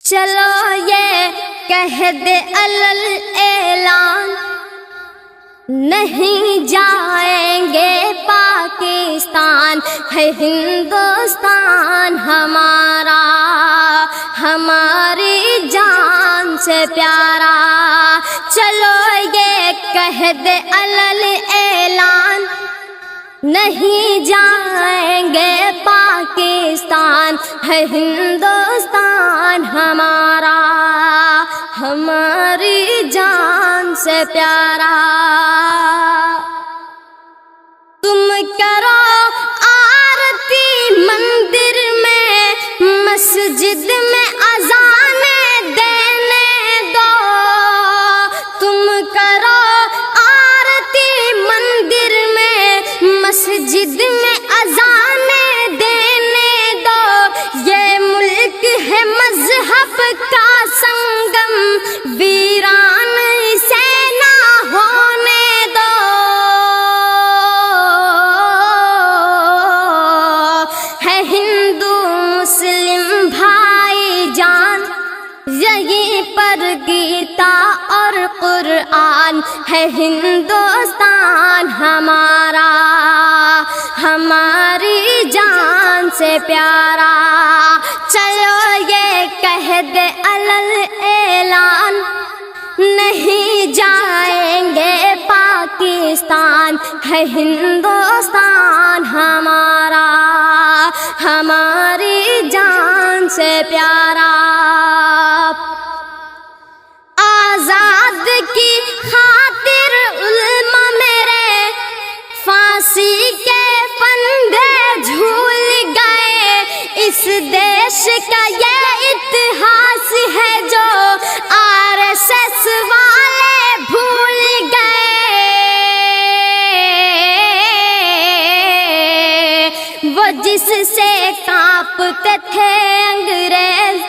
چلو یہ کہہ دے علل اعلان، نہیں جائیں گے پاکستان، ہے ہندوستان ہمارا، ہماری جان سے پیارا۔ چلو یہ کہہ دے علل اعلان، نہیں جائیں گے پاکستان، ہے ہندوستان ہمارا، ہماری جان سے پیارا۔ تم کرو آرتی مندر میں، مسجد میں اذانیں دینے دو، تم کرو آرتی مندر میں، مسجد میں اذانیں دینے دو، یہ ملک ہے مذہب کا سنگم، ویران اسے نہ ہونے دو۔ ہے ہندو مسلم بھائی جان، یہیں پر گیتا اور قرآن، ہے ہندوستان ہمارا، ہماری جان سے پیارا۔ چلو یہ کہہ دے علل اعلان، نہیں جائیں گے پاکستان، ہے ہندوستان ہمارا، ہماری جان سے پیارا۔ آزاد کی خاطر علماء میرے پھانسی کے پھندے جھول گئے، اس دیش کا یہ اتہاس ہے جو RSS والے بھول گئے۔ وہ جس سے کانپتے تھے انگریز،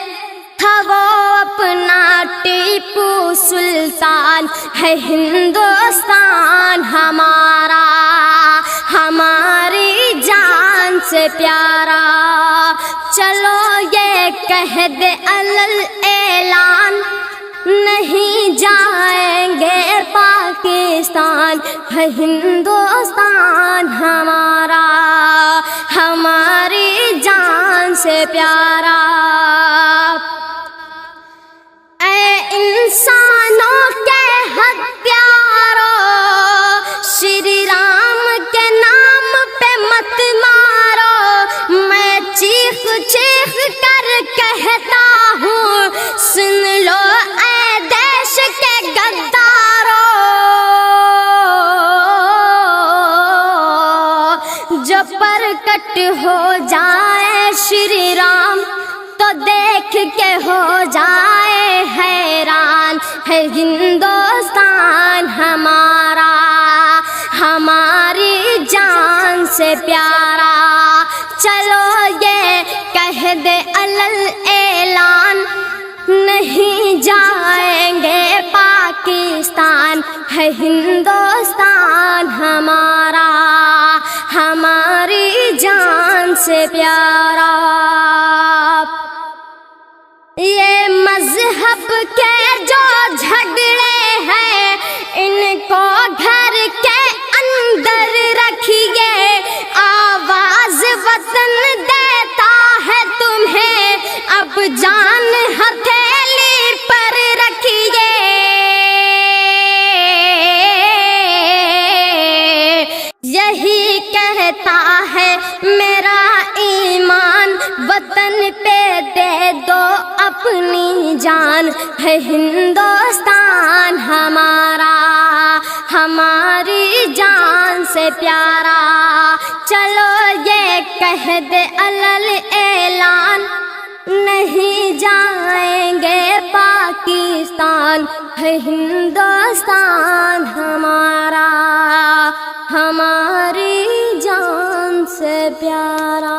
تھا وہ اپنا ٹیپو سلطان، ہے ہندوستان ہمارا، ہماری جان سے پیارا۔ چلو یہ کہہ دے علل اعلان، نہیں جائیں گے پاکستان، ہے ہندوستان ہمارا، ہماری جان سے پیارا۔ اے انسانوں کے ہتھیاروں، شری رام کے نام پہ مت مارو، میں چیخ چیخ کر کہتا ہوں، سن لو اے دیش کے غداروں، جو پرکٹ ہو جائے شری رام تو دیکھ کے ہو جائے حیران، ہے ہندوستان ہمارا، ہماری جان سے پیارا۔ چلو یہ کہہ دے علل اعلان، نہیں جائیں گے پاکستان، ہے ہندوستان ہمارا، ہماری جان سے پیارا۔ یہ مذہب کے جو جھگڑے ہیں، ان کو گھر کے اندر رکھیے، آواز وطن دیتا ہے تمہیں، اب جان ہتھیلی پر رکھیے۔ یہی کہتا ہے میرا ایمان، وطن پہ دے دو اپنی جان، ہے ہندوستان ہمارا، ہماری جان سے پیارا۔ چلو یہ کہہ دے علل اعلان، نہیں جائیں گے پاکستان، ہے ہندوستان ہمارا، ہماری جان سے پیارا۔